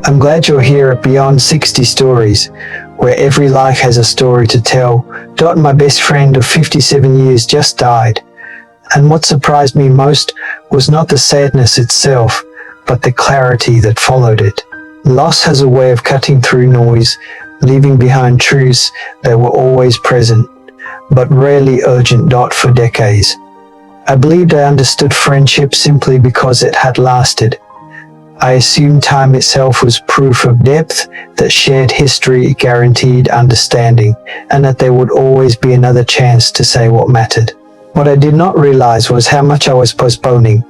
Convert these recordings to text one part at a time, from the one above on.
I'm glad you're here at Beyond 60 Stories, where every life has a story to tell. My best friend of 57 years just died, and what surprised me most was not the sadness itself, but the clarity that followed it. Loss has a way of cutting through noise, leaving behind truths that were always present, but rarely urgent. For decades, I believed I understood friendship simply because it had lasted. I assumed time itself was proof of depth, that shared history guaranteed understanding, and that there would always be another chance to say what mattered. What I did not realize was how much I was postponing,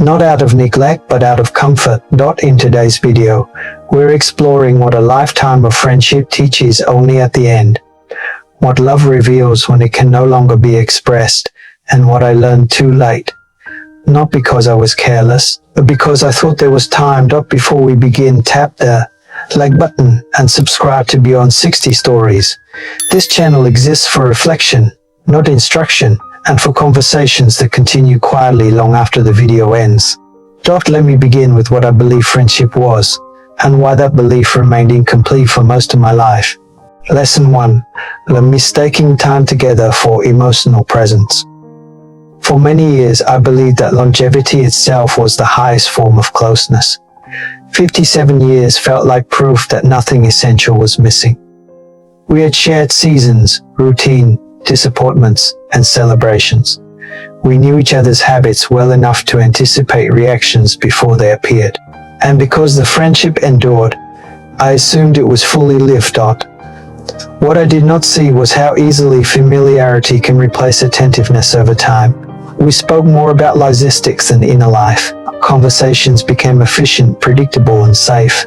not out of neglect but out of comfort. In today's video, we're exploring what a lifetime of friendship teaches only at the end, what love reveals when it can no longer be expressed, and what I learned too late. Not because I was careless, but because I thought there was time. Before we begin, tap the like button and subscribe to Beyond 60 Stories. This channel exists for reflection, not instruction, and for conversations that continue quietly long after the video ends. Let me begin with what I believe friendship was, and why that belief remained incomplete for most of my life. Lesson 1. Mistaking time together for emotional presence. For many years, I believed that longevity itself was the highest form of closeness. 57 years felt like proof that nothing essential was missing. We had shared seasons, routine, disappointments, and celebrations. We knew each other's habits well enough to anticipate reactions before they appeared. And because the friendship endured, I assumed it was fully lived. What I did not see was how easily familiarity can replace attentiveness over time. We spoke more about logistics than inner life. Conversations became efficient, predictable, and safe.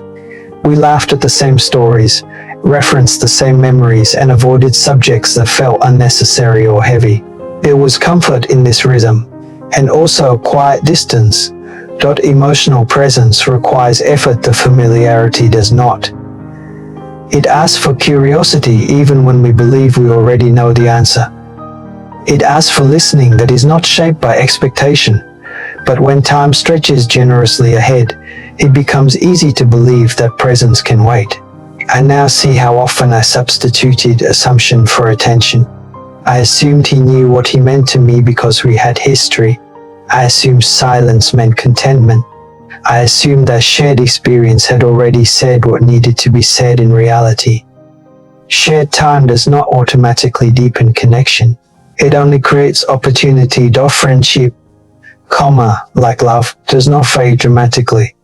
We laughed at the same stories, referenced the same memories, and avoided subjects that felt unnecessary or heavy. There was comfort in this rhythm, and also quiet distance. Emotional presence requires effort the familiarity does not. It asks for curiosity even when we believe we already know the answer. It asks for listening that is not shaped by expectation, but when time stretches generously ahead, it becomes easy to believe that presence can wait. I now see how often I substituted assumption for attention. I assumed he knew what he meant to me because we had history. I assumed silence meant contentment. I assumed that shared experience had already said what needed to be said in reality. Shared time does not automatically deepen connection. It only creates opportunity. Friendship, like love, does not fade dramatically.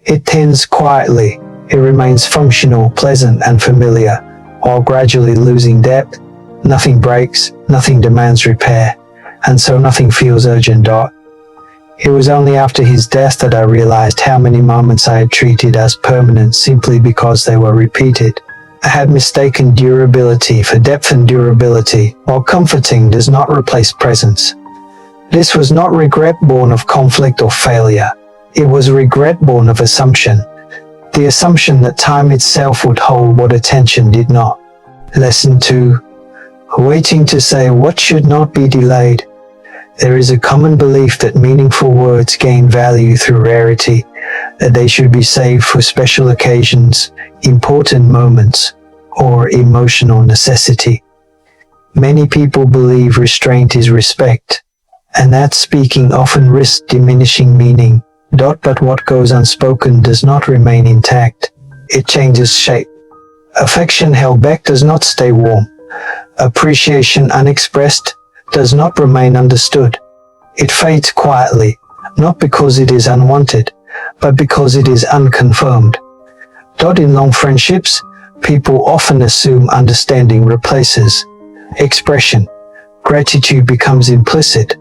It thins quietly. It remains functional, pleasant, and familiar, while gradually losing depth. Nothing breaks, nothing demands repair, and so nothing feels urgent. It was only after his death that I realized how many moments I had treated as permanent simply because they were repeated. I had mistaken durability for depth and durability, while comforting does not replace presence. This was not regret born of conflict or failure. It was regret born of assumption. The assumption that time itself would hold what attention did not. Lesson 2. Waiting to say what should not be delayed. There is a common belief that meaningful words gain value through rarity, that they should be saved for special occasions, important moments, or emotional necessity. Many people believe restraint is respect, and that speaking often risks diminishing meaning. But what goes unspoken does not remain intact. It changes shape. Affection held back does not stay warm. Appreciation unexpressed does not remain understood. It fades quietly, not because it is unwanted, but because it is unconfirmed. In long friendships, people often assume understanding replaces expression. Gratitude becomes implicit.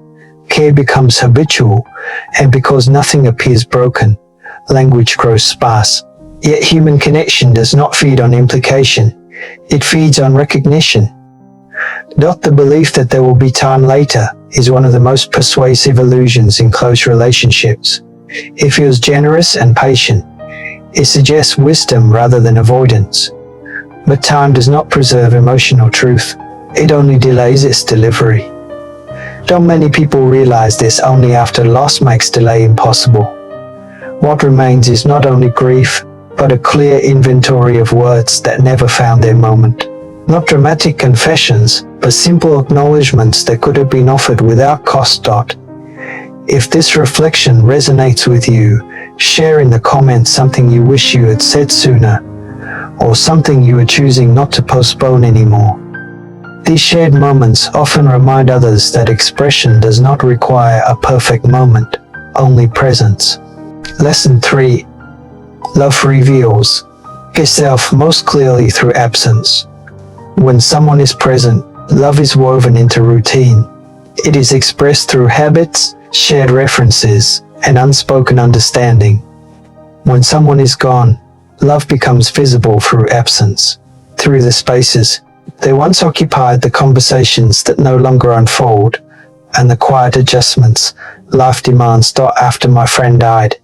Care becomes habitual, and because nothing appears broken, language grows sparse. Yet human connection does not feed on implication. It feeds on recognition. The belief that there will be time later is one of the most persuasive illusions in close relationships. It feels generous and patient. It suggests wisdom rather than avoidance. But time does not preserve emotional truth. It only delays its delivery. Many people realize this only after loss makes delay impossible. What remains is not only grief, but a clear inventory of words that never found their moment. Not dramatic confessions, but simple acknowledgements that could have been offered without cost. If this reflection resonates with you, share in the comments something you wish you had said sooner, or something you are choosing not to postpone anymore. These shared moments often remind others that expression does not require a perfect moment, only presence. Lesson 3. Love reveals yourself most clearly through absence. When someone is present, love is woven into routine. It is expressed through habits, shared references, and unspoken understanding. When someone is gone, love becomes visible through absence, through the spaces they once occupied, the conversations that no longer unfold, and the quiet adjustments life demands. After my friend died,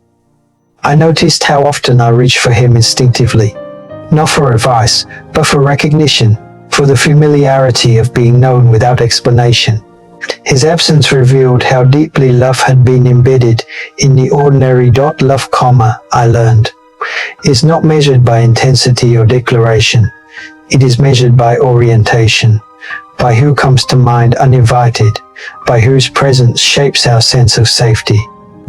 I noticed how often I reached for him instinctively, not for advice, but for recognition, for the familiarity of being known without explanation. His absence revealed how deeply love had been embedded in the ordinary. Love, I learned, is not measured by intensity or declaration. It is measured by orientation, by who comes to mind uninvited, by whose presence shapes our sense of safety,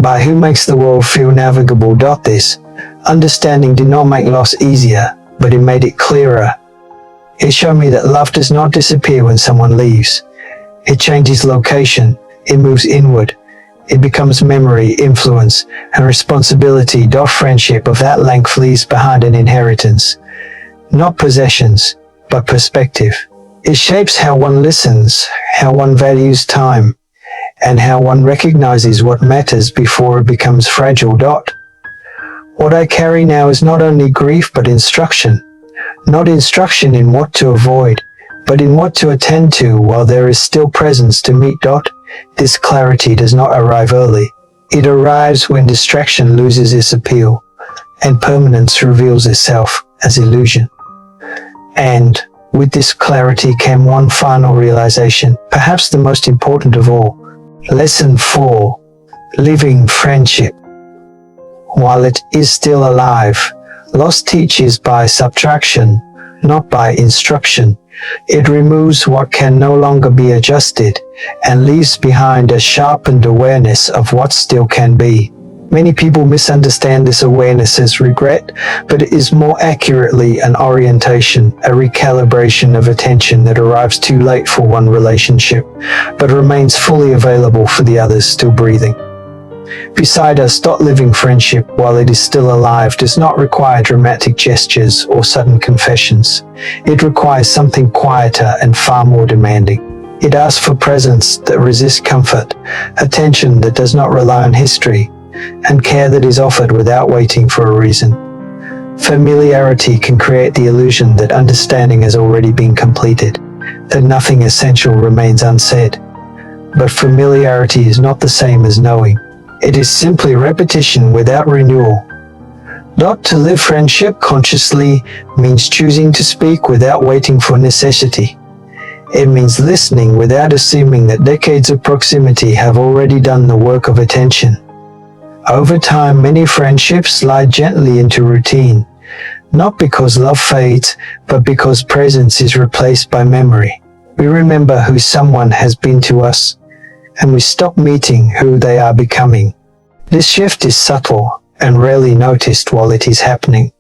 by who makes the world feel navigable. This understanding did not make loss easier, but it made it clearer. It showed me that love does not disappear when someone leaves. It changes location, it moves inward, it becomes memory, influence, and responsibility. Friendship of that length leaves behind an inheritance, not possessions, but perspective. It shapes how one listens, how one values time, and how one recognizes what matters before it becomes fragile. What I carry now is not only grief but instruction. Not instruction in what to avoid, but in what to attend to while there is still presence to meet. This clarity does not arrive early. It arrives when distraction loses its appeal, and permanence reveals itself as illusion. And with this clarity came one final realization, perhaps the most important of all. Lesson 4. Living friendship. While it is still alive, loss teaches by subtraction, not by instruction. It removes what can no longer be adjusted and leaves behind a sharpened awareness of what still can be. Many people misunderstand this awareness as regret, but it is more accurately an orientation, a recalibration of attention that arrives too late for one relationship, but remains fully available for the others still breathing. Beside us, living friendship, while it is still alive, does not require dramatic gestures or sudden confessions. It requires something quieter and far more demanding. It asks for presence that resists comfort, attention that does not rely on history, and care that is offered without waiting for a reason. Familiarity can create the illusion that understanding has already been completed, that nothing essential remains unsaid. But familiarity is not the same as knowing. It is simply repetition without renewal. Not to live friendship consciously means choosing to speak without waiting for necessity. It means listening without assuming that decades of proximity have already done the work of attention. Over time, many friendships slide gently into routine, not because love fades, but because presence is replaced by memory. We remember who someone has been to us, and we stop meeting who they are becoming. This shift is subtle and rarely noticed while it is happening.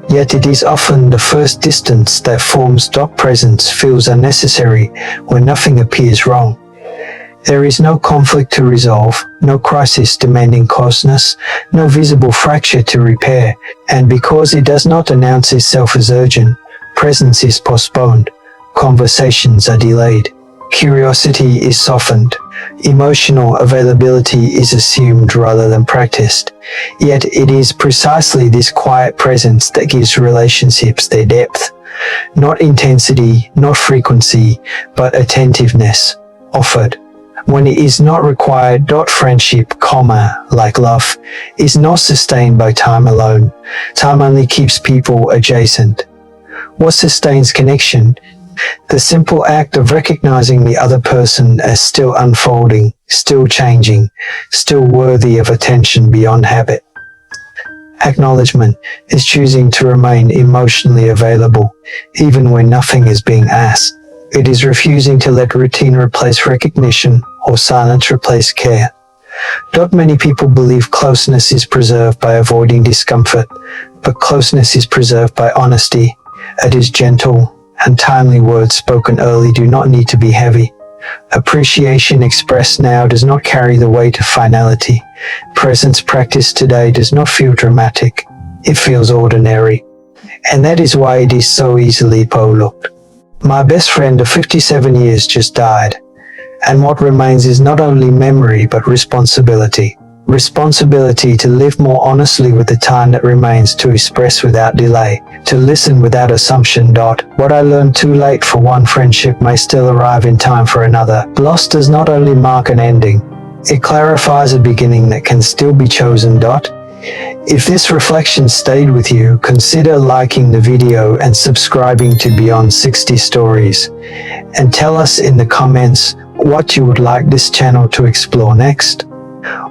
Yet it is often the first distance that forms. Presence feels unnecessary when nothing appears wrong. There is no conflict to resolve, no crisis demanding closeness, no visible fracture to repair, and because it does not announce itself as urgent, presence is postponed, conversations are delayed, curiosity is softened, emotional availability is assumed rather than practiced. Yet it is precisely this quiet presence that gives relationships their depth. Not intensity, not frequency, but attentiveness, offered when it is not required. Friendship, like love, is not sustained by time alone. Time only keeps people adjacent. What sustains connection? The simple act of recognizing the other person as still unfolding, still changing, still worthy of attention beyond habit. Acknowledgement is choosing to remain emotionally available, even when nothing is being asked. It is refusing to let routine replace recognition or silence replace care. Many people believe closeness is preserved by avoiding discomfort, but closeness is preserved by honesty. It is gentle, and timely words spoken early do not need to be heavy. Appreciation expressed now does not carry the weight of finality. Presence practiced today does not feel dramatic. It feels ordinary. And that is why it is so easily overlooked. My best friend of 57 years just died. And what remains is not only memory but responsibility. Responsibility to live more honestly with the time that remains, to express without delay, to listen without assumption. What I learned too late for one friendship may still arrive in time for another. Loss does not only mark an ending, it clarifies a beginning that can still be chosen. If this reflection stayed with you, consider liking the video and subscribing to Beyond 60 Stories. And tell us in the comments what you would like this channel to explore next.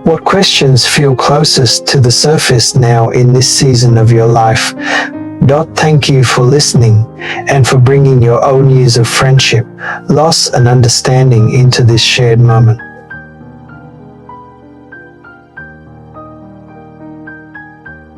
What questions feel closest to the surface now in this season of your life? Thank you for listening and for bringing your own years of friendship, loss and understanding into this shared moment.